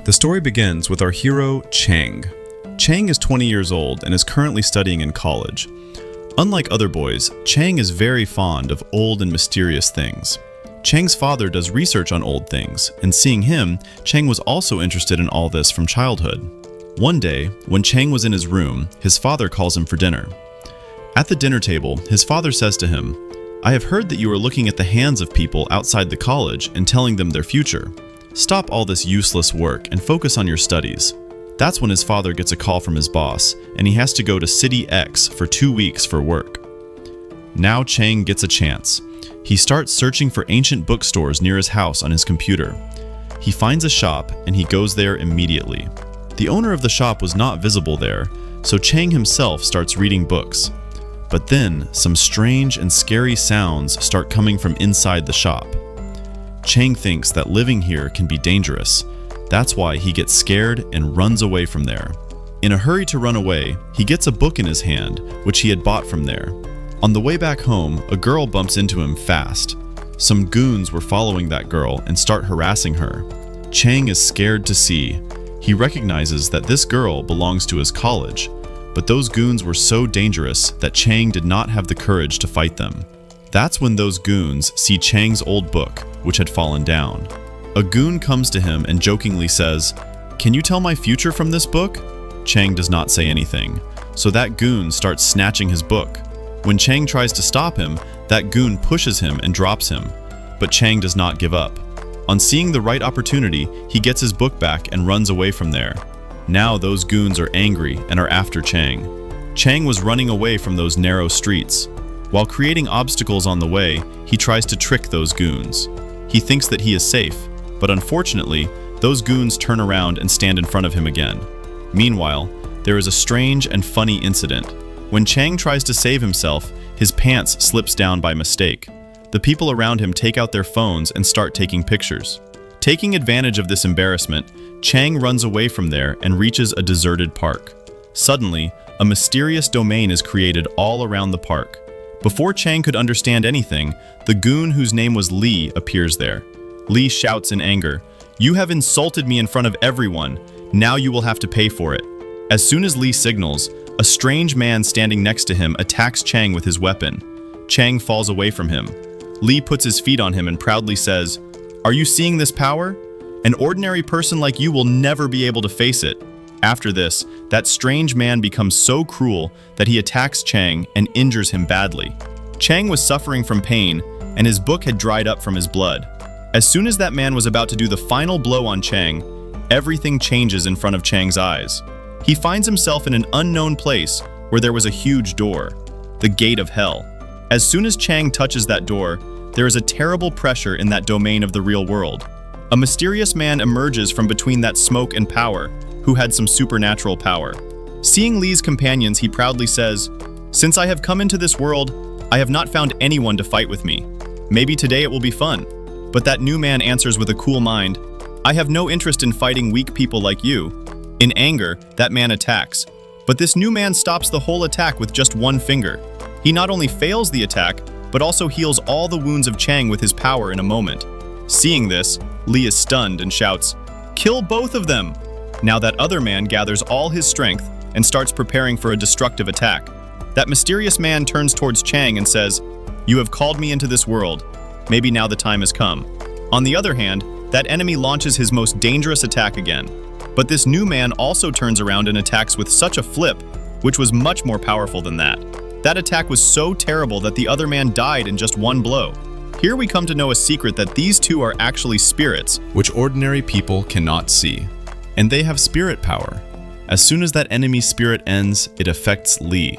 The story begins with our hero, Chang. Chang is 20 years old and is currently studying in college. Unlike other boys, Chang is very fond of old and mysterious things. Chang's father does research on old things, and seeing him, Chang was also interested in all this from childhood. One day, when Chang was in his room, his father calls him for dinner. At the dinner table, his father says to him, "I have heard that you are looking at the hands of people outside the college and telling them their future. Stop all this useless work and focus on your studies." That's when his father gets a call from his boss, and he has to go to City X for 2 weeks for work. Now Chang gets a chance. He starts searching for ancient bookstores near his house on his computer. He finds a shop, and he goes there immediately. The owner of the shop was not visible there, so Chang himself starts reading books. But then, some strange and scary sounds start coming from inside the shop. Chang thinks that living here can be dangerous. That's why he gets scared and runs away from there. In a hurry to run away, he gets a book in his hand, which he had bought from there. On the way back home, a girl bumps into him fast. Some goons were following that girl and start harassing her. Chang is scared to see. He recognizes that this girl belongs to his college, but those goons were so dangerous that Chang did not have the courage to fight them. That's when those goons see Chang's old book, which had fallen down. A goon comes to him and jokingly says, "Can you tell my future from this book?" Chang does not say anything, so that goon starts snatching his book. When Chang tries to stop him, that goon pushes him and drops him, but Chang does not give up. On seeing the right opportunity, he gets his book back and runs away from there. Now those goons are angry and are after Chang. Chang was running away from those narrow streets. While creating obstacles on the way, he tries to trick those goons. He thinks that he is safe, but unfortunately, those goons turn around and stand in front of him again. Meanwhile, there is a strange and funny incident. When Chang tries to save himself, his pants slips down by mistake. The people around him take out their phones and start taking pictures. Taking advantage of this embarrassment, Chang runs away from there and reaches a deserted park. Suddenly, a mysterious domain is created all around the park. Before Chang could understand anything, the goon whose name was Lee appears there. Lee shouts in anger, "You have insulted me in front of everyone. Now you will have to pay for it." As soon as Lee signals, a strange man standing next to him attacks Chang with his weapon. Chang falls away from him. Lee puts his feet on him and proudly says, "Are you seeing this power? An ordinary person like you will never be able to face it." After this, that strange man becomes so cruel that he attacks Chang and injures him badly. Chang was suffering from pain, and his book had dried up from his blood. As soon as that man was about to do the final blow on Chang, everything changes in front of Chang's eyes. He finds himself in an unknown place where there was a huge door, the gate of hell. As soon as Chang touches that door, there is a terrible pressure in that domain of the real world. A mysterious man emerges from between that smoke and power, who had some supernatural power. Seeing Lee's companions, he proudly says, "Since I have come into this world, I have not found anyone to fight with me. Maybe today it will be fun." But that new man answers with a cool mind, "I have no interest in fighting weak people like you." In anger, that man attacks, but this new man stops the whole attack with just one finger. He not only fails the attack, but also heals all the wounds of Chang with his power in a moment. Seeing this, Lee is stunned and shouts, "Kill both of them!" Now that other man gathers all his strength and starts preparing for a destructive attack. That mysterious man turns towards Chang and says, "You have called me into this world. Maybe now the time has come." On the other hand, that enemy launches his most dangerous attack again. But this new man also turns around and attacks with such a flip, which was much more powerful than that. That attack was so terrible that the other man died in just one blow. Here we come to know a secret that these two are actually spirits, which ordinary people cannot see. And they have spirit power. As soon as that enemy's spirit ends, it affects Lee.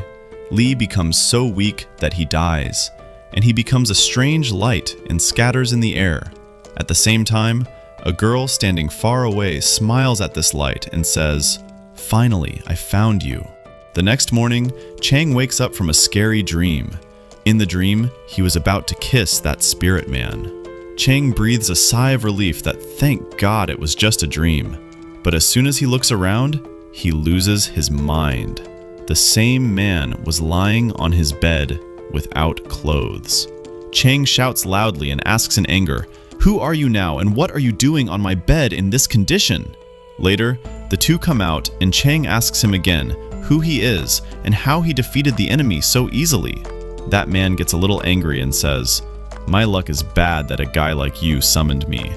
Lee becomes so weak that he dies, and he becomes a strange light and scatters in the air. At the same time, a girl standing far away smiles at this light and says, "Finally, I found you." The next morning, Chang wakes up from a scary dream. In the dream, he was about to kiss that spirit man. Chang breathes a sigh of relief that thank God it was just a dream. But as soon as he looks around, he loses his mind. The same man was lying on his bed without clothes. Chang shouts loudly and asks in anger, "Who are you now and what are you doing on my bed in this condition?" Later, the two come out and Chang asks him again who he is and how he defeated the enemy so easily. That man gets a little angry and says, "My luck is bad that a guy like you summoned me.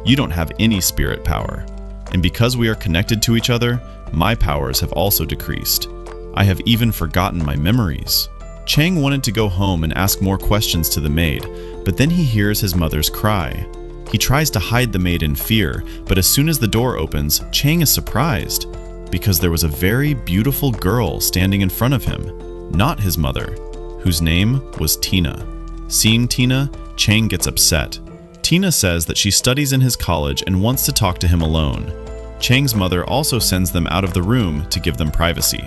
You don't have any spirit power. And because we are connected to each other, my powers have also decreased. I have even forgotten my memories." Chang wanted to go home and ask more questions to the maid, but then he hears his mother's cry. He tries to hide the maid in fear, but as soon as the door opens, Chang is surprised because there was a very beautiful girl standing in front of him, not his mother, whose name was Tina. Seeing Tina, Chang gets upset. Tina says that she studies in his college and wants to talk to him alone. Chang's mother also sends them out of the room to give them privacy.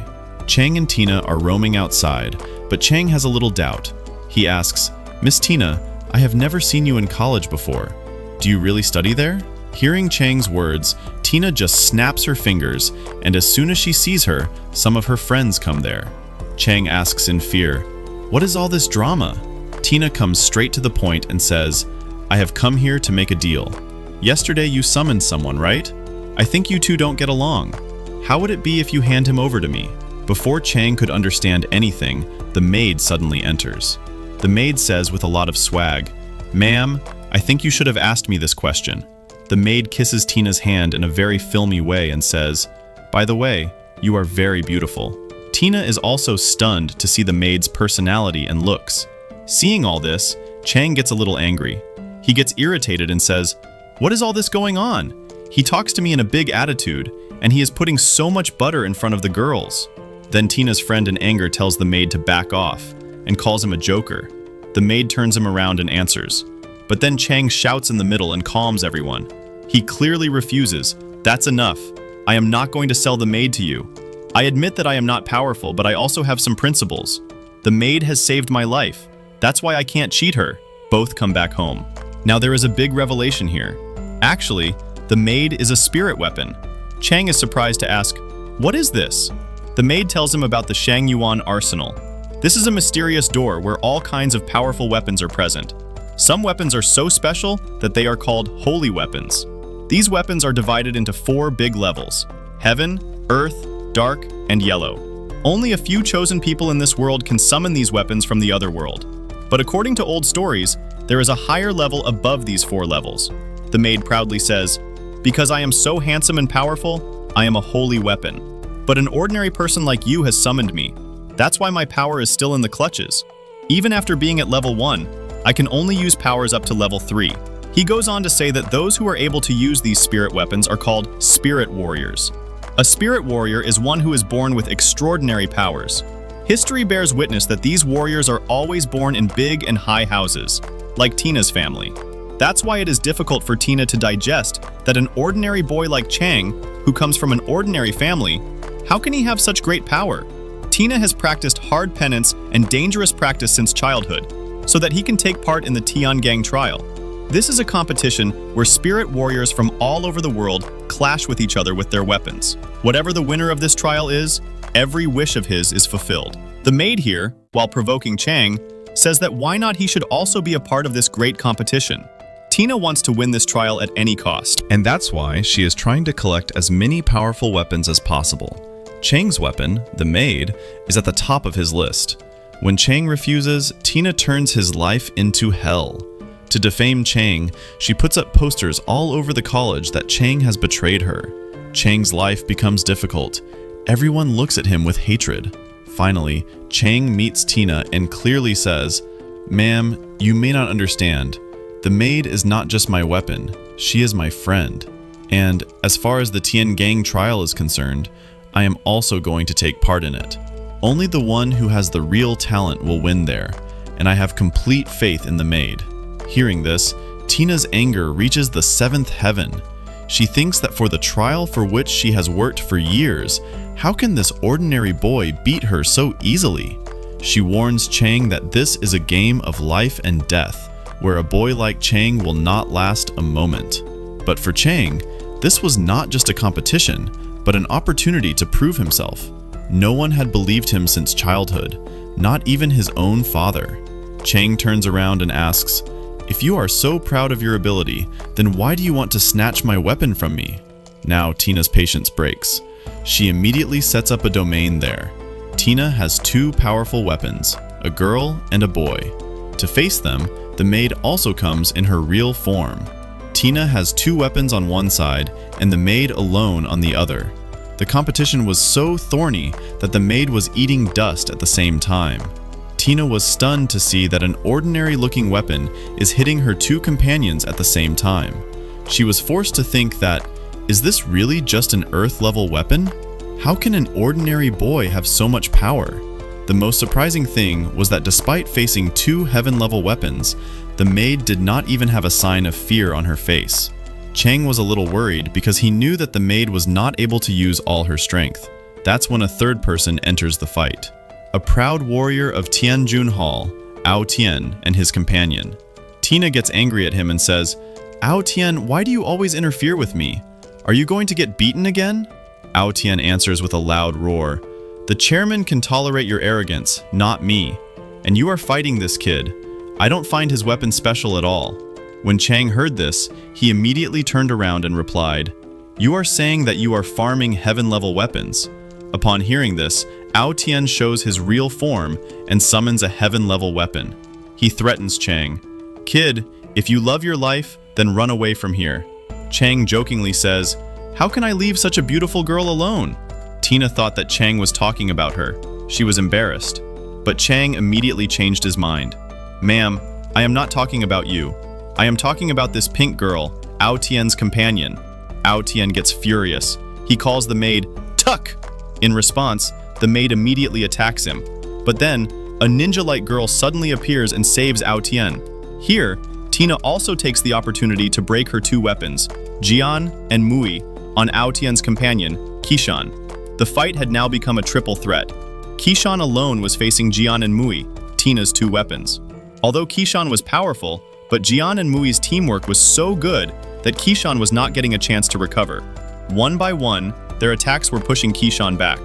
Chang and Tina are roaming outside, but Chang has a little doubt. He asks, "Miss Tina, I have never seen you in college before. Do you really study there?" Hearing Chang's words, Tina just snaps her fingers, and as soon as she sees her, some of her friends come there. Chang asks in fear, "What is all this drama?" Tina comes straight to the point and says, "I have come here to make a deal. Yesterday you summoned someone, right? I think you two don't get along. How would it be if you hand him over to me?" Before Chang could understand anything, the maid suddenly enters. The maid says with a lot of swag, "Ma'am, I think you should have asked me this question." The maid kisses Tina's hand in a very filmy way and says, "By the way, you are very beautiful." Tina is also stunned to see the maid's personality and looks. Seeing all this, Chang gets a little angry. He gets irritated and says, "What is all this going on? He talks to me in a big attitude, and he is putting so much butter in front of the girls." Then Tina's friend in anger tells the maid to back off and calls him a joker. The maid turns him around and answers. But then Chang shouts in the middle and calms everyone. He clearly refuses. "That's enough. I am not going to sell the maid to you. I admit that I am not powerful, but I also have some principles. The maid has saved my life. That's why I can't cheat her." Both come back home. Now there is a big revelation here. Actually, the maid is a spirit weapon. Chang is surprised to ask, "What is this?" The maid tells him about the Shangyuan arsenal. This is a mysterious door where all kinds of powerful weapons are present. Some weapons are so special that they are called holy weapons. These weapons are divided into 4 big levels: heaven, earth, dark, and yellow. Only a few chosen people in this world can summon these weapons from the other world. But according to old stories, there is a higher level above these 4 levels. The maid proudly says, "Because I am so handsome and powerful, I am a holy weapon. But an ordinary person like you has summoned me. That's why my power is still in the clutches. Even after being at level 1, I can only use powers up to level 3. He goes on to say that those who are able to use these spirit weapons are called spirit warriors. A spirit warrior is one who is born with extraordinary powers. History bears witness that these warriors are always born in big and high houses, like Tina's family. That's why it is difficult for Tina to digest that an ordinary boy like Chang, who comes from an ordinary family, how can he have such great power? Tina has practiced hard penance and dangerous practice since childhood, so that he can take part in the Tiangang trial. This is a competition where spirit warriors from all over the world clash with each other with their weapons. Whatever the winner of this trial is, every wish of his is fulfilled. The maid here, while provoking Chang, says that why not he should also be a part of this great competition. Tina wants to win this trial at any cost. And that's why she is trying to collect as many powerful weapons as possible. Chang's weapon, the maid, is at the top of his list. When Chang refuses, Tina turns his life into hell. To defame Chang, she puts up posters all over the college that Chang has betrayed her. Chang's life becomes difficult. Everyone looks at him with hatred. Finally, Chang meets Tina and clearly says, "Ma'am, you may not understand. The maid is not just my weapon, she is my friend. And as far as the Tiangang trial is concerned, I am also going to take part in it. Only the one who has the real talent will win there, and I have complete faith in the maid." Hearing this, Tina's anger reaches the 7th heaven. She thinks that for the trial for which she has worked for years, how can this ordinary boy beat her so easily? She warns Chang that this is a game of life and death, where a boy like Chang will not last a moment. But for Chang, this was not just a competition, but an opportunity to prove himself. No one had believed him since childhood, not even his own father. Chang turns around and asks, "If you are so proud of your ability, then why do you want to snatch my weapon from me?" Now Tina's patience breaks. She immediately sets up a domain there. Tina has two powerful weapons, a girl and a boy. To face them, the maid also comes in her real form. Tina has two weapons on one side and the maid alone on the other. The competition was so thorny that the maid was eating dust at the same time. Tina was stunned to see that an ordinary-looking weapon is hitting her two companions at the same time. She was forced to think that, is this really just an Earth-level weapon? How can an ordinary boy have so much power? The most surprising thing was that despite facing two heaven-level weapons, the maid did not even have a sign of fear on her face. Chang was a little worried because he knew that the maid was not able to use all her strength. That's when a third person enters the fight. A proud warrior of Tianjun Hall, Ao Tian, and his companion. Tina gets angry at him and says, "Ao Tian, why do you always interfere with me? Are you going to get beaten again?" Ao Tian answers with a loud roar, "The chairman can tolerate your arrogance, not me. And you are fighting this kid. I don't find his weapon special at all." When Chang heard this, he immediately turned around and replied, "You are saying that you are farming heaven-level weapons." Upon hearing this, Ao Tian shows his real form and summons a heaven-level weapon. He threatens Chang, "Kid, if you love your life, then run away from here." Chang jokingly says, "How can I leave such a beautiful girl alone?" Tina thought that Chang was talking about her. She was embarrassed. But Chang immediately changed his mind. "Ma'am, I am not talking about you. I am talking about this pink girl, Ao Tian's companion." Ao Tian gets furious. He calls the maid, "Tuck!" In response, the maid immediately attacks him. But then, a ninja-like girl suddenly appears and saves Ao Tian. Here, Tina also takes the opportunity to break her two weapons, Jian and Mui, on Ao Tian's companion, Kishan. The fight had now become a triple threat. Kishan alone was facing Jian and Mui, Tina's two weapons. Although Kishan was powerful, but Jian and Mui's teamwork was so good that Kishan was not getting a chance to recover. One by one, their attacks were pushing Kishan back.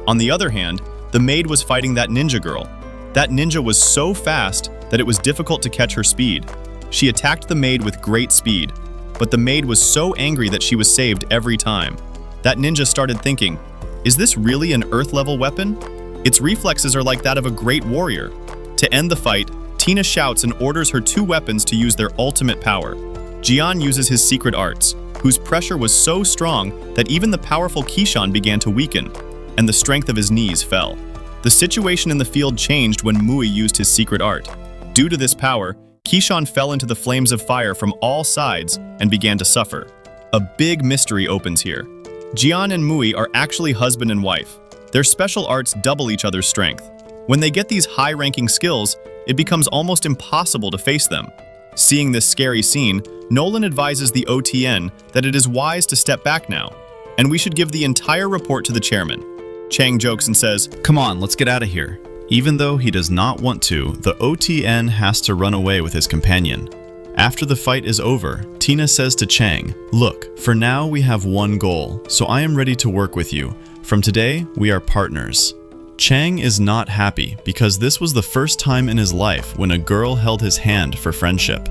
On the other hand, the maid was fighting that ninja girl. That ninja was so fast that it was difficult to catch her speed. She attacked the maid with great speed, but the maid was so angry that she was saved every time. That ninja started thinking, is this really an Earth-level weapon? Its reflexes are like that of a great warrior. To end the fight, Tina shouts and orders her two weapons to use their ultimate power. Jian uses his secret arts, whose pressure was so strong that even the powerful Kishan began to weaken, and the strength of his knees fell. The situation in the field changed when Mui used his secret art. Due to this power, Kishan fell into the flames of fire from all sides and began to suffer. A big mystery opens here. Jian and Mui are actually husband and wife. Their special arts double each other's strength. When they get these high-ranking skills, it becomes almost impossible to face them. Seeing this scary scene, Nolan advises the OTN that it is wise to step back now, and we should give the entire report to the chairman. Chang jokes and says, "Come on, let's get out of here." Even though he does not want to, the OTN has to run away with his companion. After the fight is over, Tina says to Chang, "Look, for now we have one goal, so I am ready to work with you. From today, we are partners." Chang is not happy because this was the first time in his life when a girl held his hand for friendship.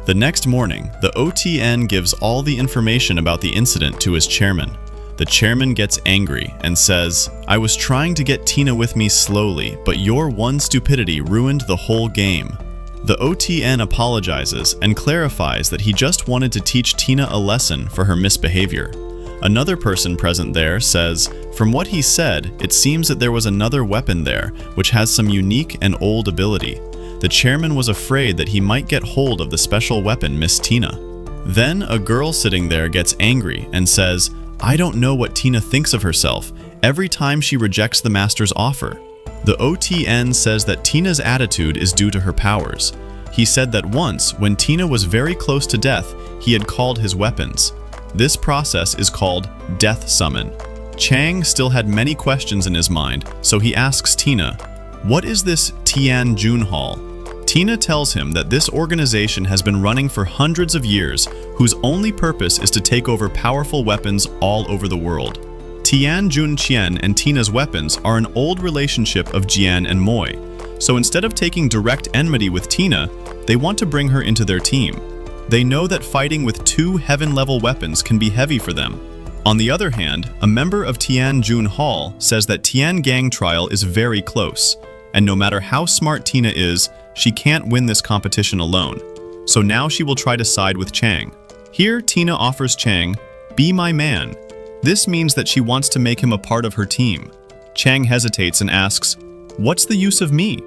The next morning, the OTN gives all the information about the incident to his chairman. The chairman gets angry and says, "I was trying to get Tina with me slowly, but your one stupidity ruined the whole game." The OTN apologizes and clarifies that he just wanted to teach Tina a lesson for her misbehavior. Another person present there says, "From what he said, it seems that there was another weapon there, which has some unique and old ability. The chairman was afraid that he might get hold of the special weapon Miss Tina." Then a girl sitting there gets angry and says, "I don't know what Tina thinks of herself every time she rejects the master's offer." The OTN says that Tina's attitude is due to her powers. He said that once, when Tina was very close to death, he had called his weapons. This process is called Death Summon. Chang still had many questions in his mind, so he asks Tina, "What is this Tianjun Hall?" Tina tells him that this organization has been running for hundreds of years, whose only purpose is to take over powerful weapons all over the world. Tianjun Qian and Tina's weapons are an old relationship of Jian and Moi, so instead of taking direct enmity with Tina, they want to bring her into their team. They know that fighting with two heaven-level weapons can be heavy for them. On the other hand, a member of Tianjun Hall says that Tian Gang trial is very close, and no matter how smart Tina is, she can't win this competition alone. So now she will try to side with Chang. Here, Tina offers Chang, "Be my man." This means that she wants to make him a part of her team. Chang hesitates and asks, "What's the use of me?"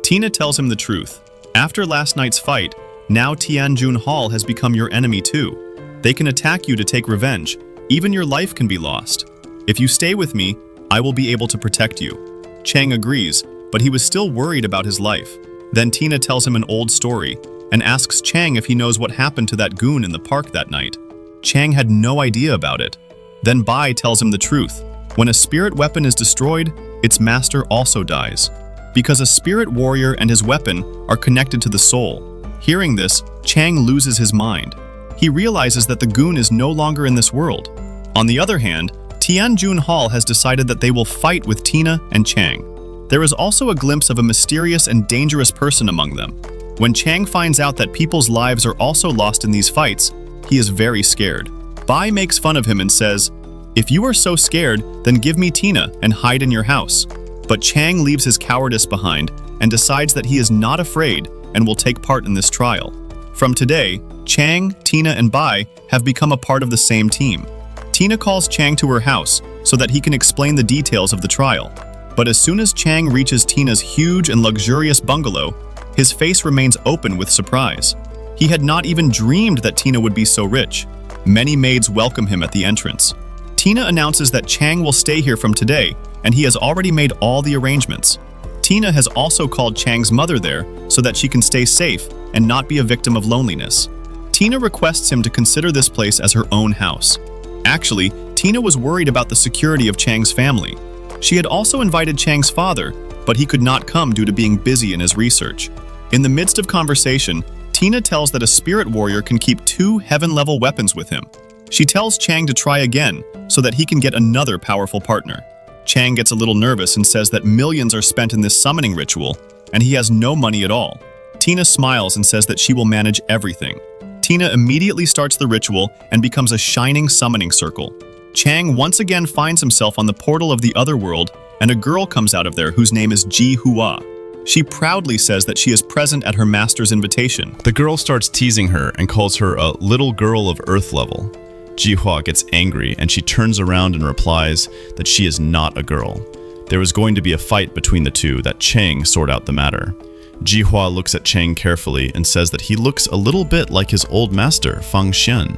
Tina tells him the truth. After last night's fight, now Tianjun Hall has become your enemy too. They can attack you to take revenge. Even your life can be lost. If you stay with me, I will be able to protect you. Chang agrees, but he was still worried about his life. Then Tina tells him an old story and asks Chang if he knows what happened to that goon in the park that night. Chang had no idea about it. Then Bai tells him the truth. When a spirit weapon is destroyed, its master also dies, because a spirit warrior and his weapon are connected to the soul. Hearing this, Chang loses his mind. He realizes that the goon is no longer in this world. On the other hand, Tianjun Hall has decided that they will fight with Tina and Chang. There is also a glimpse of a mysterious and dangerous person among them. When Chang finds out that people's lives are also lost in these fights, he is very scared. Bai makes fun of him and says, "If you are so scared, then give me Tina and hide in your house." But Chang leaves his cowardice behind and decides that he is not afraid and will take part in this trial. From today, Chang, Tina, and Bai have become a part of the same team. Tina calls Chang to her house so that he can explain the details of the trial. But as soon as Chang reaches Tina's huge and luxurious bungalow, his face remains open with surprise. He had not even dreamed that Tina would be so rich. Many maids welcome him at the entrance. Tina announces that Chang will stay here from today, and he has already made all the arrangements. Tina has also called Chang's mother there so that she can stay safe and not be a victim of loneliness. Tina requests him to consider this place as her own house. Actually, Tina was worried about the security of Chang's family. She had also invited Chang's father, but he could not come due to being busy in his research. In the midst of conversation, Tina tells that a spirit warrior can keep 2 heaven-level weapons with him. She tells Chang to try again so that he can get another powerful partner. Chang gets a little nervous and says that millions are spent in this summoning ritual, and he has no money at all. Tina smiles and says that she will manage everything. Tina immediately starts the ritual and becomes a shining summoning circle. Chang once again finds himself on the portal of the other world, and a girl comes out of there whose name is Ji Hua. She proudly says that she is present at her master's invitation. The girl starts teasing her and calls her a little girl of Earth level. Jihua gets angry and she turns around and replies that she is not a girl. There is going to be a fight between the two, that Chang sort out the matter. Jihua looks at Chang carefully and says that he looks a little bit like his old master, Fang Xian.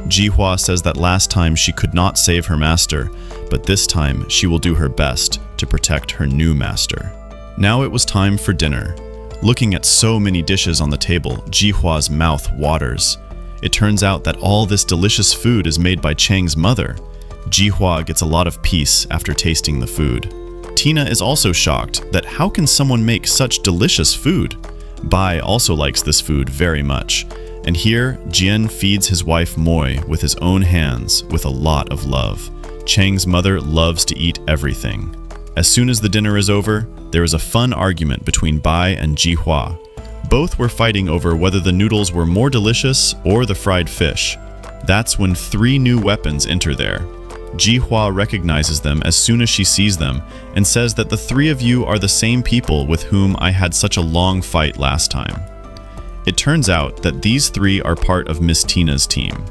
Jihua says that last time she could not save her master, but this time she will do her best to protect her new master. Now it was time for dinner. Looking at so many dishes on the table, Jihua's mouth waters. It turns out that all this delicious food is made by Chang's mother. Jihua gets a lot of peace after tasting the food. Tina is also shocked that how can someone make such delicious food? Bai also likes this food very much. And here, Jian feeds his wife Moi with his own hands with a lot of love. Chang's mother loves to eat everything. As soon as the dinner is over, there is a fun argument between Bai and Jihua. Both were fighting over whether the noodles were more delicious or the fried fish. That's when 3 new weapons enter there. Jihua recognizes them as soon as she sees them and says that the 3 of you are the same people with whom I had such a long fight last time. It turns out that these 3 are part of Miss Tina's team.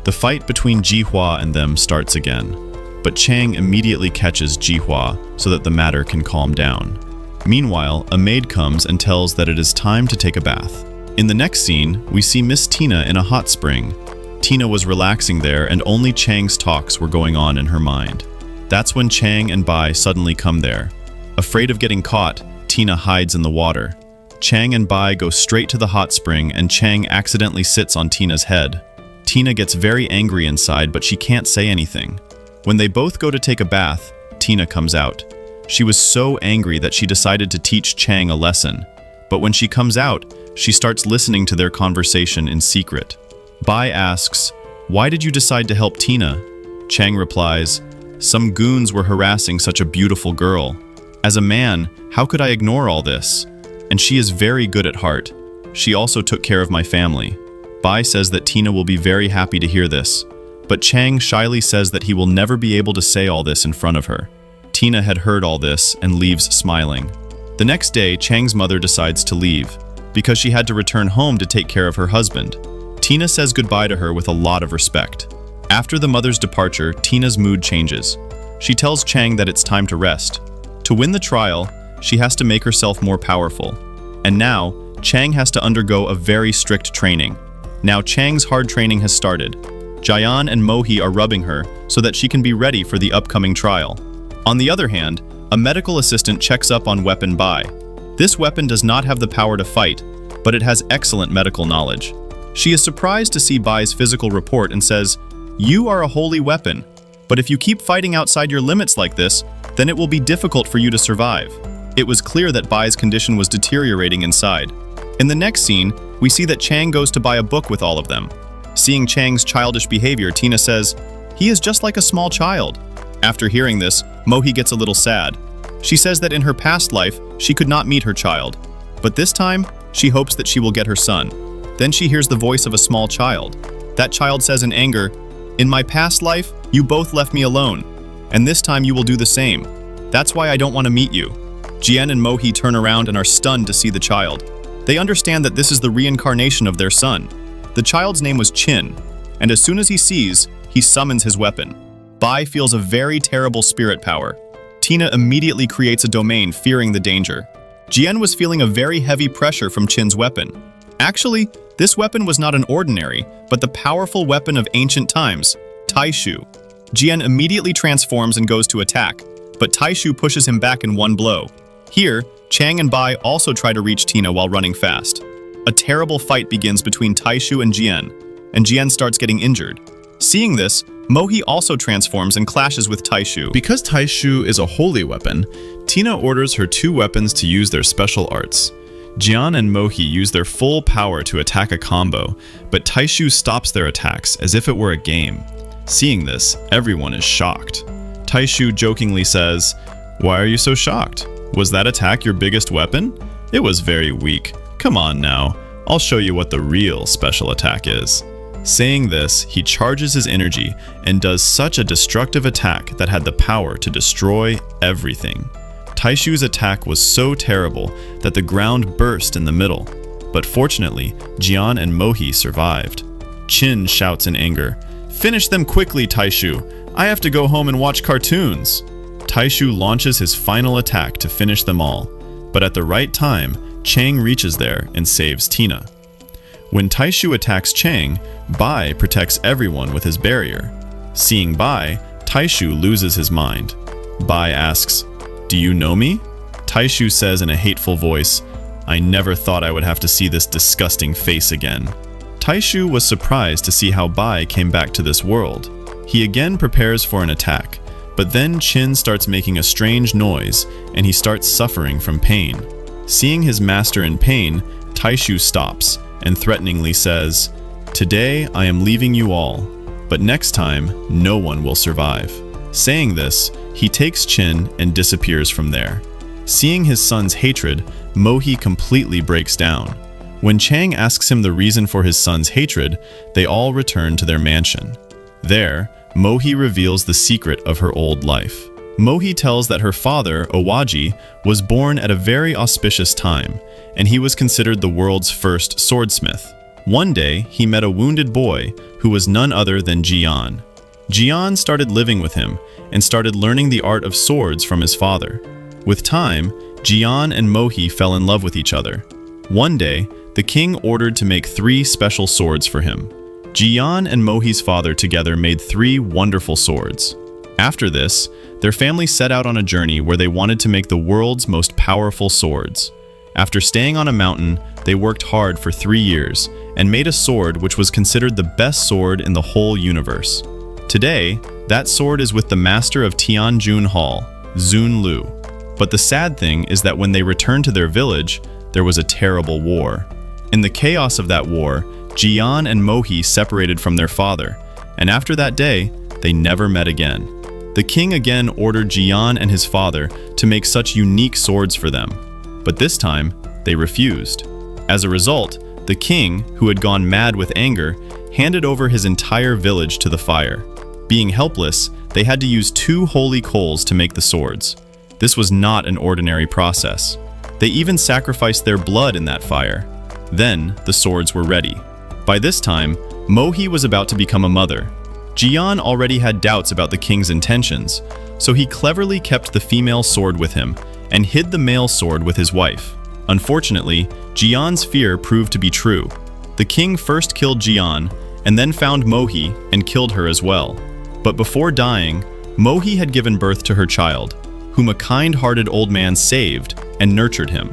The fight between Jihua and them starts again, but Chang immediately catches Jihua so that the matter can calm down. Meanwhile, a maid comes and tells that it is time to take a bath. In the next scene, we see Miss Tina in a hot spring. Tina was relaxing there and only Chang's talks were going on in her mind. That's when Chang and Bai suddenly come there. Afraid of getting caught, Tina hides in the water. Chang and Bai go straight to the hot spring and Chang accidentally sits on Tina's head. Tina gets very angry inside, but she can't say anything. When they both go to take a bath, Tina comes out. She was so angry that she decided to teach Chang a lesson. But when she comes out, she starts listening to their conversation in secret. Bai asks, "Why did you decide to help Tina?" Chang replies, "Some goons were harassing such a beautiful girl. As a man, how could I ignore all this? And she is very good at heart. She also took care of my family." Bai says that Tina will be very happy to hear this. but Chang shyly says that he will never be able to say all this in front of her. Tina had heard all this and leaves smiling. The next day, Chang's mother decides to leave, because she had to return home to take care of her husband. Tina says goodbye to her with a lot of respect. After the mother's departure, Tina's mood changes. She tells Chang that it's time to rest. To win the trial, she has to make herself more powerful. And now, Chang has to undergo a very strict training. Now Chang's hard training has started. Jian and Mohi are rubbing her so that she can be ready for the upcoming trial. On the other hand, a medical assistant checks up on weapon Bai. This weapon does not have the power to fight, but it has excellent medical knowledge. She is surprised to see Bai's physical report and says, "You are a holy weapon, but if you keep fighting outside your limits like this, then it will be difficult for you to survive." It was clear that Bai's condition was deteriorating inside. In the next scene, we see that Chang goes to buy a book with all of them. Seeing Chang's childish behavior, Tina says, "He is just like a small child." After hearing this, Mohi gets a little sad. She says that in her past life, she could not meet her child, but this time, she hopes that she will get her son. Then she hears the voice of a small child. That child says in anger, "In my past life, you both left me alone, and this time you will do the same. That's why I don't want to meet you." Jian and Mohi turn around and are stunned to see the child. They understand that this is the reincarnation of their son. The child's name was Qin, and as soon as he sees, he summons his weapon. Bai feels a very terrible spirit power. Tina immediately creates a domain, fearing the danger. Jian was feeling a very heavy pressure from Qin's weapon. Actually, this weapon was not an ordinary, but the powerful weapon of ancient times, Taishu. Jian immediately transforms and goes to attack, but Taishu pushes him back in one blow. Here, Chang and Bai also try to reach Tina while running fast. A terrible fight begins between Taishu and Jian starts getting injured. Seeing this, Mohi also transforms and clashes with Taishu. Because Taishu is a holy weapon, Tina orders her two weapons to use their special arts. Jian and Mohi use their full power to attack a combo, but Taishu stops their attacks as if it were a game. Seeing this, everyone is shocked. Taishu jokingly says, "Why are you so shocked? Was that attack your biggest weapon? It was very weak. Come on now, I'll show you what the real special attack is." Saying this, he charges his energy and does such a destructive attack that had the power to destroy everything. Taishu's attack was so terrible that the ground burst in the middle, but fortunately, Jian and Mohi survived. Qin shouts in anger, "Finish them quickly, Taishu! I have to go home and watch cartoons!" Taishu launches his final attack to finish them all, but at the right time, Chang reaches there and saves Tina. When Taishu attacks Chang, Bai protects everyone with his barrier. Seeing Bai, Taishu loses his mind. Bai asks, "Do you know me?" Taishu says in a hateful voice, "I never thought I would have to see this disgusting face again." Taishu was surprised to see how Bai came back to this world. He again prepares for an attack, but then Qin starts making a strange noise and he starts suffering from pain. Seeing his master in pain, Taishu stops and threateningly says, "Today I am leaving you all, but next time no one will survive." Saying this, he takes Qin and disappears from there. Seeing his son's hatred, Mohi completely breaks down. When Chang asks him the reason for his son's hatred, they all return to their mansion. There, Mohi reveals the secret of her old life. Mohi tells that her father, Owaji, was born at a very auspicious time, and he was considered the world's first swordsmith. One day, he met a wounded boy who was none other than Jian. Jian started living with him and started learning the art of swords from his father. With time, Jian and Mohi fell in love with each other. One day, the king ordered to make 3 special swords for him. Jian and Mohi's father together made 3 wonderful swords. After this, their family set out on a journey where they wanted to make the world's most powerful swords. After staying on a mountain, they worked hard for 3 years and made a sword which was considered the best sword in the whole universe. Today, that sword is with the master of Tianjun Hall, Zun Lu. But the sad thing is that when they returned to their village, there was a terrible war. In the chaos of that war, Jian and Mohi separated from their father, and after that day, they never met again. The king again ordered Jian and his father to make such unique swords for them, but this time, they refused. As a result, the king, who had gone mad with anger, handed over his entire village to the fire. Being helpless, they had to use 2 holy coals to make the swords. This was not an ordinary process. They even sacrificed their blood in that fire. Then, the swords were ready. By this time, Mohi was about to become a mother. Jian already had doubts about the king's intentions, so he cleverly kept the female sword with him and hid the male sword with his wife. Unfortunately, Jian's fear proved to be true. The king first killed Jian and then found Mohi and killed her as well. But before dying, Mohi had given birth to her child, whom a kind-hearted old man saved and nurtured him.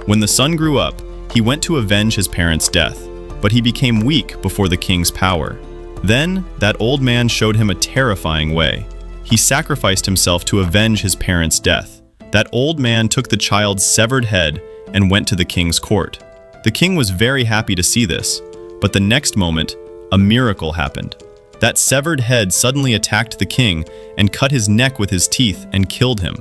When the son grew up, he went to avenge his parents' death, but he became weak before the king's power. Then, that old man showed him a terrifying way. He sacrificed himself to avenge his parents' death. That old man took the child's severed head and went to the king's court. The king was very happy to see this, but the next moment, a miracle happened. That severed head suddenly attacked the king and cut his neck with his teeth and killed him.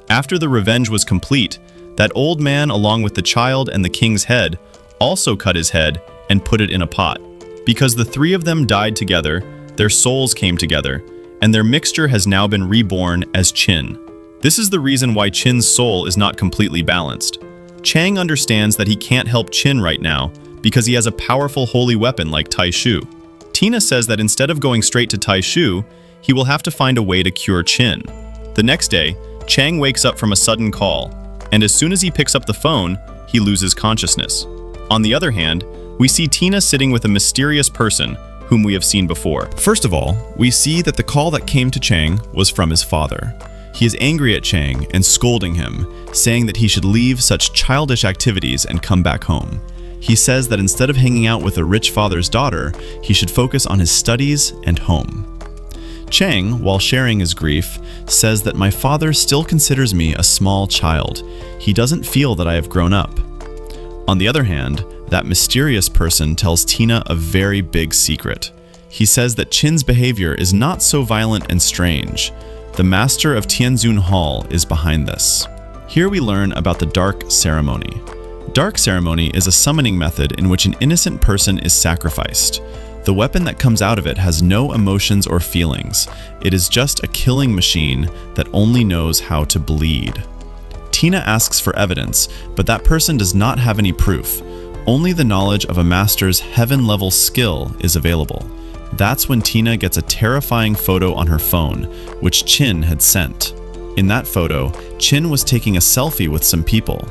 After the revenge was complete, that old man, along with the child and the king's head, also cut his head and put it in a pot. Because the 3 of them died together, their souls came together, and their mixture has now been reborn as Qin. This is the reason why Qin's soul is not completely balanced. Chang understands that he can't help Qin right now because he has a powerful holy weapon like Taishu. Tina says that instead of going straight to Taishu, he will have to find a way to cure Qin. The next day, Chang wakes up from a sudden call, and as soon as he picks up the phone, he loses consciousness. On the other hand, we see Tina sitting with a mysterious person whom we have seen before. First of all, we see that the call that came to Chang was from his father. He is angry at Chang and scolding him, saying that he should leave such childish activities and come back home. He says that instead of hanging out with a rich father's daughter, he should focus on his studies and home. Chang, while sharing his grief, says that my father still considers me a small child. He doesn't feel that I have grown up. On the other hand, that mysterious person tells Tina a very big secret. He says that Qin's behavior is not so violent and strange. The master of Tianzun Hall is behind this. Here we learn about the Dark Ceremony. Dark Ceremony is a summoning method in which an innocent person is sacrificed. The weapon that comes out of it has no emotions or feelings. It is just a killing machine that only knows how to bleed. Tina asks for evidence, but that person does not have any proof. Only the knowledge of a master's heaven-level skill is available. That's when Tina gets a terrifying photo on her phone, which Qin had sent. In that photo, Qin was taking a selfie with some people.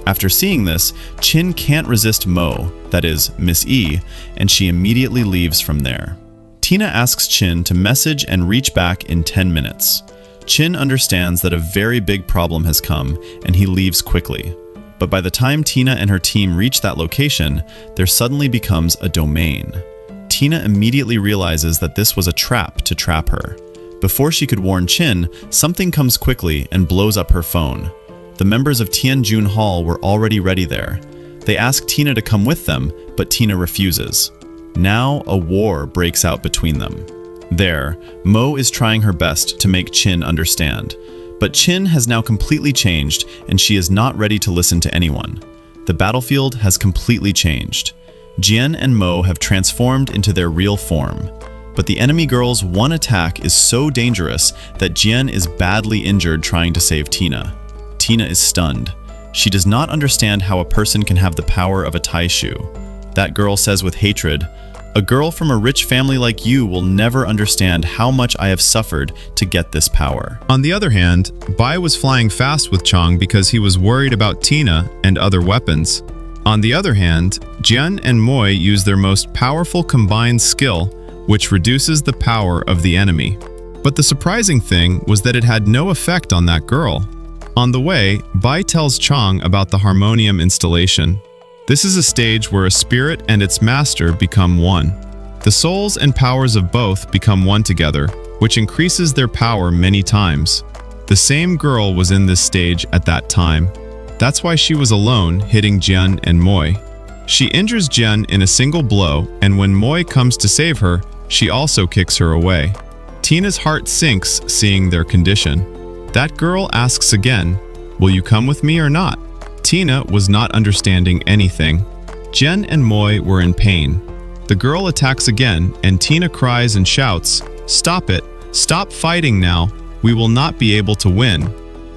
After seeing this, Qin can't resist Mo, that is, Miss E, and she immediately leaves from there. Tina asks Qin to message and reach back in 10 minutes. Qin understands that a very big problem has come, and he leaves quickly. But by the time Tina and her team reach that location, there suddenly becomes a domain. Tina immediately realizes that this was a trap to trap her. Before she could warn Qin, something comes quickly and blows up her phone. The members of Tianjun Hall were already ready there. They ask Tina to come with them, but Tina refuses. Now a war breaks out between them. There, Mo is trying her best to make Qin understand. But Qin has now completely changed, and she is not ready to listen to anyone. The battlefield has completely changed. Jian and Mo have transformed into their real form. But the enemy girl's one attack is so dangerous that Jian is badly injured trying to save Tina. Tina is stunned. She does not understand how a person can have the power of a Taishu. That girl says with hatred, "A girl from a rich family like you will never understand how much I have suffered to get this power." On the other hand, Bai was flying fast with Chang because he was worried about Tina and other weapons. On the other hand, Jian and Moi use their most powerful combined skill, which reduces the power of the enemy. But the surprising thing was that it had no effect on that girl. On the way, Bai tells Chang about the harmonium installation. This is a stage where a spirit and its master become one. The souls and powers of both become one together, which increases their power many times. The same girl was in this stage at that time. That's why she was alone, hitting Jian and Moi. She injures Jian in a single blow, and when Moi comes to save her, she also kicks her away. Tina's heart sinks seeing their condition. That girl asks again, "Will you come with me or not?" Tina was not understanding anything. Jian and Moi were in pain. The girl attacks again, and Tina cries and shouts, "Stop it! Stop fighting now! We will not be able to win."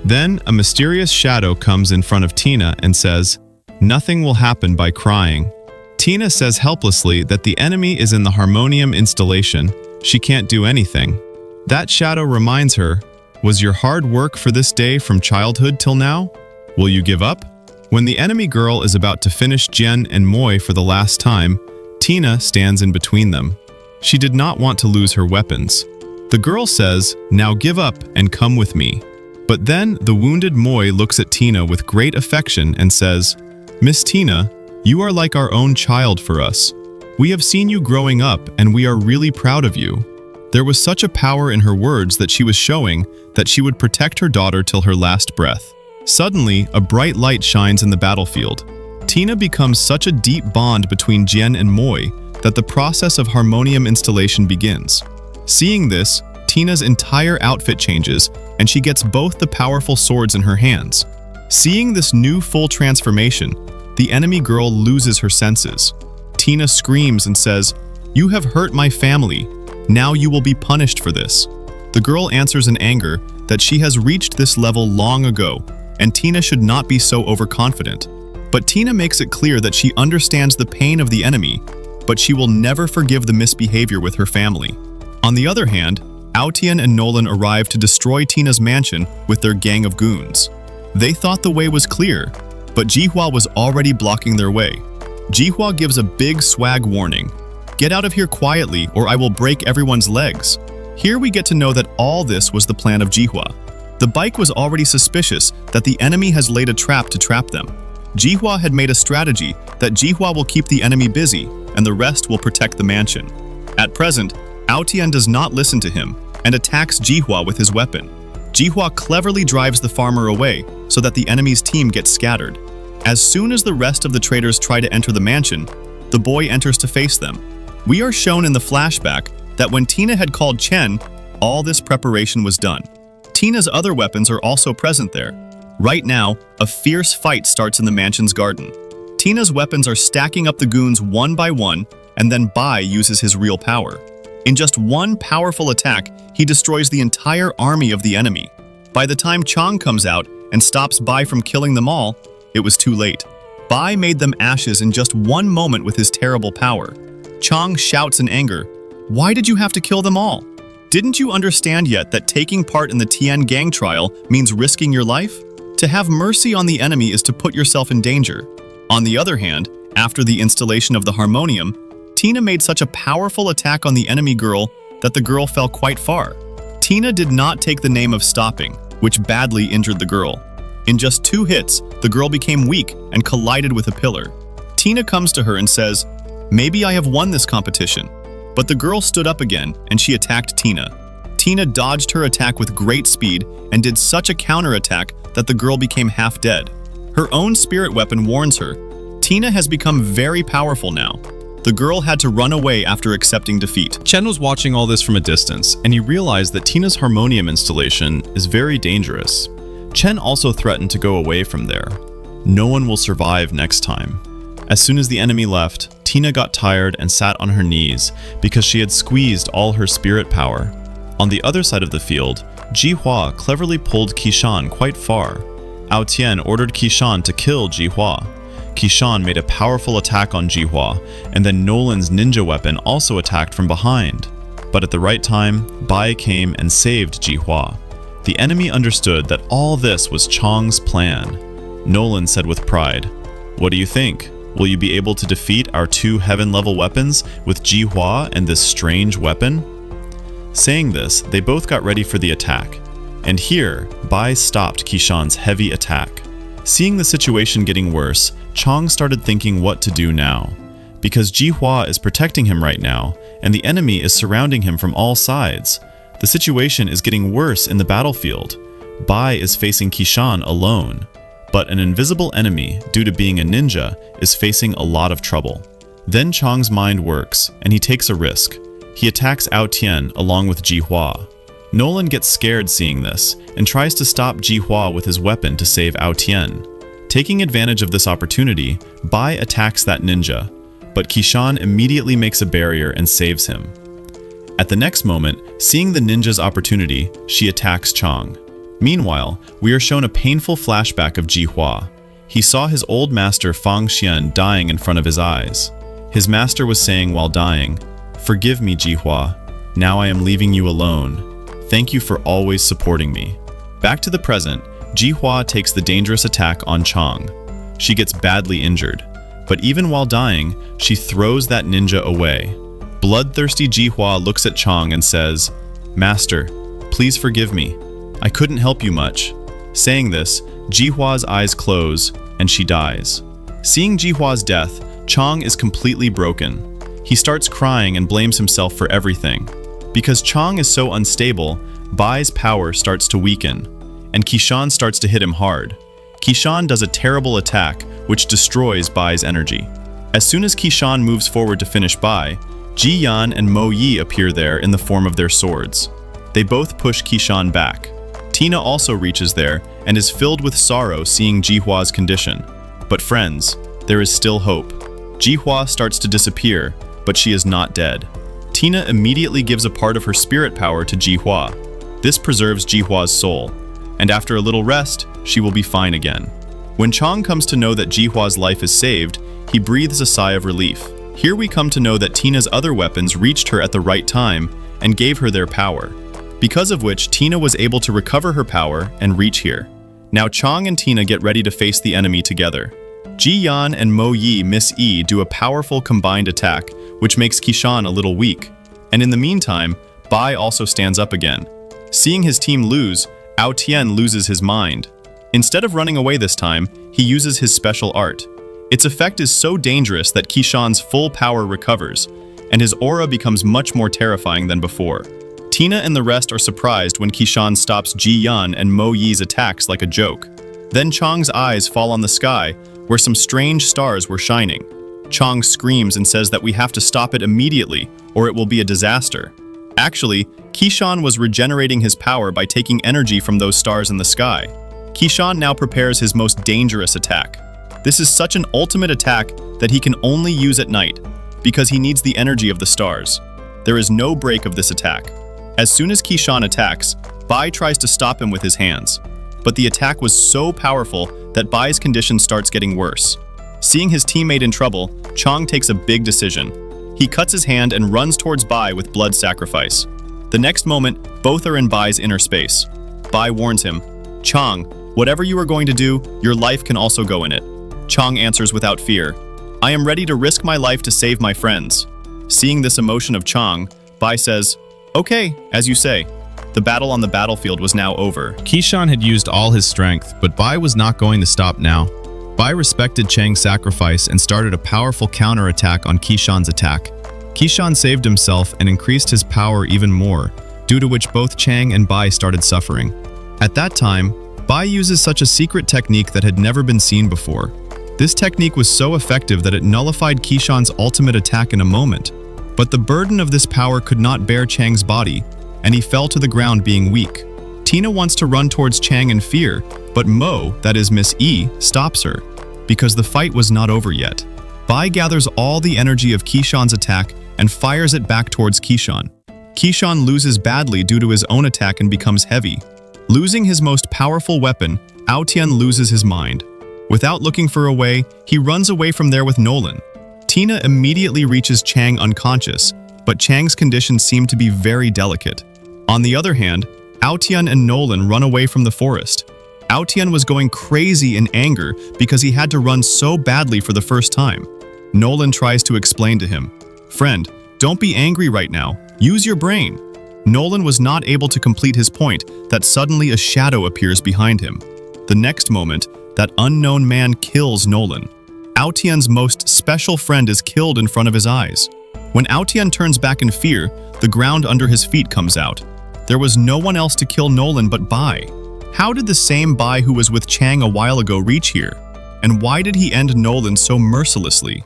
Then a mysterious shadow comes in front of Tina and says, "Nothing will happen by crying." Tina says helplessly that the enemy is in the harmonium installation. She can't do anything. That shadow reminds her, "Was your hard work for this day from childhood till now? Will you give up?" When the enemy girl is about to finish Jen and Moi for the last time, Tina stands in between them. She did not want to lose her weapons. The girl says, "Now give up and come with me." But then the wounded Moi looks at Tina with great affection and says, "Miss Tina, you are like our own child for us. We have seen you growing up and we are really proud of you." There was such a power in her words that she was showing that she would protect her daughter till her last breath. Suddenly, a bright light shines in the battlefield. Tina becomes such a deep bond between Jian and Moi that the process of harmonium installation begins. Seeing this, Tina's entire outfit changes and she gets both the powerful swords in her hands. Seeing this new full transformation, the enemy girl loses her senses. Tina screams and says, "You have hurt my family. Now you will be punished for this." The girl answers in anger that she has reached this level long ago, and Tina should not be so overconfident. But Tina makes it clear that she understands the pain of the enemy, but she will never forgive the misbehavior with her family. On the other hand, Aotian and Nolan arrive to destroy Tina's mansion with their gang of goons. They thought the way was clear, but Jihua was already blocking their way. Jihua gives a big swag warning. "Get out of here quietly or I will break everyone's legs." Here we get to know that all this was the plan of Jihua. The bike was already suspicious that the enemy has laid a trap to trap them. Jihua had made a strategy that Jihua will keep the enemy busy and the rest will protect the mansion. At present, Aotian does not listen to him and attacks Jihua with his weapon. Jihua cleverly drives the farmer away so that the enemy's team gets scattered. As soon as the rest of the traders try to enter the mansion, the boy enters to face them. We are shown in the flashback that when Tina had called Chen, all this preparation was done. Tina's other weapons are also present there. Right now, a fierce fight starts in the mansion's garden. Tina's weapons are stacking up the goons one by one, and then Bai uses his real power. In just one powerful attack, he destroys the entire army of the enemy. By the time Chang comes out and stops Bai from killing them all, it was too late. Bai made them ashes in just one moment with his terrible power. Chang shouts in anger, "Why did you have to kill them all? Didn't you understand yet that taking part in the Tian gang trial means risking your life? To have mercy on the enemy is to put yourself in danger." On the other hand, after the installation of the harmonium, Tina made such a powerful attack on the enemy girl that the girl fell quite far. Tina did not take the name of stopping, which badly injured the girl. In just 2 hits, the girl became weak and collided with a pillar. Tina comes to her and says, "Maybe I have won this competition." But the girl stood up again and she attacked Tina. Tina dodged her attack with great speed and did such a counterattack that the girl became half dead. Her own spirit weapon warns her. Tina has become very powerful now. The girl had to run away after accepting defeat. Chen was watching all this from a distance, and he realized that Tina's harmonium installation is very dangerous. Chen also threatened to go away from there. No one will survive next time. As soon as the enemy left, Tina got tired and sat on her knees because she had squeezed all her spirit power. On the other side of the field, Jihua cleverly pulled Qishan quite far. Aotian ordered Qishan to kill Jihua. Qishan made a powerful attack on Jihua, and then Nolan's ninja weapon also attacked from behind. But at the right time, Bai came and saved Jihua. The enemy understood that all this was Chang's plan. Nolan said with pride, "What do you think? Will you be able to defeat our 2 heaven-level weapons with Jihua and this strange weapon?" Saying this, they both got ready for the attack. And here, Bai stopped Qishan's heavy attack. Seeing the situation getting worse, Chang started thinking what to do now. Because Jihua is protecting him right now, and the enemy is surrounding him from all sides. The situation is getting worse in the battlefield. Bai is facing Qishan alone. But an invisible enemy, due to being a ninja, is facing a lot of trouble. Then Chang's mind works, and he takes a risk. He attacks Aotian along with Jihua. Nolan gets scared seeing this, and tries to stop Jihua with his weapon to save Aotian. Taking advantage of this opportunity, Bai attacks that ninja. but Kishan immediately makes a barrier and saves him. At the next moment, seeing the ninja's opportunity, she attacks Chang. Meanwhile, we are shown a painful flashback of Ji Hua. He saw his old master Fang Xian dying in front of his eyes. His master was saying while dying, "Forgive me, Ji Hua. Now I am leaving you alone. Thank you for always supporting me." Back to the present, Ji Hua takes the dangerous attack on Chang. She gets badly injured, but even while dying, she throws that ninja away. Bloodthirsty Ji Hua looks at Chang and says, "Master, please forgive me. I couldn't help you much." Saying this, Ji Hua's eyes close and she dies. Seeing Ji Hua's death, Chang is completely broken. He starts crying and blames himself for everything. Because Chang is so unstable, Bai's power starts to weaken, and Kishan starts to hit him hard. Kishan does a terrible attack, which destroys Bai's energy. As soon as Kishan moves forward to finish Bai, Ji Yan and Mo Yi appear there in the form of their swords. They both push Kishan back. Tina also reaches there and is filled with sorrow seeing Ji Hua's condition. But friends, there is still hope. Ji Hua starts to disappear, but she is not dead. Tina immediately gives a part of her spirit power to Ji Hua. This preserves Ji Hua's soul, and after a little rest, she will be fine again. When Chang comes to know that Ji Hua's life is saved, he breathes a sigh of relief. Here we come to know that Tina's other weapons reached her at the right time and gave her their power, because of which Tina was able to recover her power and reach here. Now Chang and Tina get ready to face the enemy together. Ji Yan and Mo Yi Miss E do a powerful combined attack, which makes Kishan a little weak. And in the meantime, Bai also stands up again. Seeing his team lose, Ao Tian loses his mind. Instead of running away this time, he uses his special art. Its effect is so dangerous that Kishan's full power recovers, and his aura becomes much more terrifying than before. Tina and the rest are surprised when Kishan stops Ji Yan and Mo Yi's attacks like a joke. Then Chang's eyes fall on the sky, where some strange stars were shining. Chang screams and says that we have to stop it immediately, or it will be a disaster. Actually, Kishan was regenerating his power by taking energy from those stars in the sky. Kishan now prepares his most dangerous attack. This is such an ultimate attack that he can only use at night, because he needs the energy of the stars. There is no break of this attack. As soon as Kishan attacks, Bai tries to stop him with his hands. But the attack was so powerful that Bai's condition starts getting worse. Seeing his teammate in trouble, Chang takes a big decision. He cuts his hand and runs towards Bai with blood sacrifice. The next moment, both are in Bai's inner space. Bai warns him, "Chang, whatever you are going to do, your life can also go in it." Chang answers without fear, "I am ready to risk my life to save my friends." Seeing this emotion of Chang, Bai says, "Okay, as you say." The battle on the battlefield was now over. Kishan had used all his strength, but Bai was not going to stop now. Bai respected Chang's sacrifice and started a powerful counterattack on Kishan's attack. Kishan saved himself and increased his power even more, due to which both Chang and Bai started suffering. At that time, Bai uses such a secret technique that had never been seen before. This technique was so effective that it nullified Kishan's ultimate attack in a moment. But the burden of this power could not bear Chang's body, and he fell to the ground being weak. Tina wants to run towards Chang in fear, but Mo, that is Miss E, stops her, because the fight was not over yet. Bai gathers all the energy of Kishan's attack and fires it back towards Kishan. Kishan loses badly due to his own attack and becomes heavy. Losing his most powerful weapon, Ao Tian loses his mind. Without looking for a way, he runs away from there with Nolan. Tina immediately reaches Chang unconscious, but Chang's condition seemed to be very delicate. On the other hand, Ao Tian and Nolan run away from the forest. Ao Tian was going crazy in anger because he had to run so badly for the first time. Nolan tries to explain to him, "Friend, don't be angry right now. Use your brain." Nolan was not able to complete his point that suddenly a shadow appears behind him. The next moment, that unknown man kills Nolan. Ao Tian's most special friend is killed in front of his eyes. When Ao Tian turns back in fear, the ground under his feet comes out. There was no one else to kill Nolan but Bai. How did the same Bai who was with Chang a while ago reach here? And why did he end Nolan so mercilessly?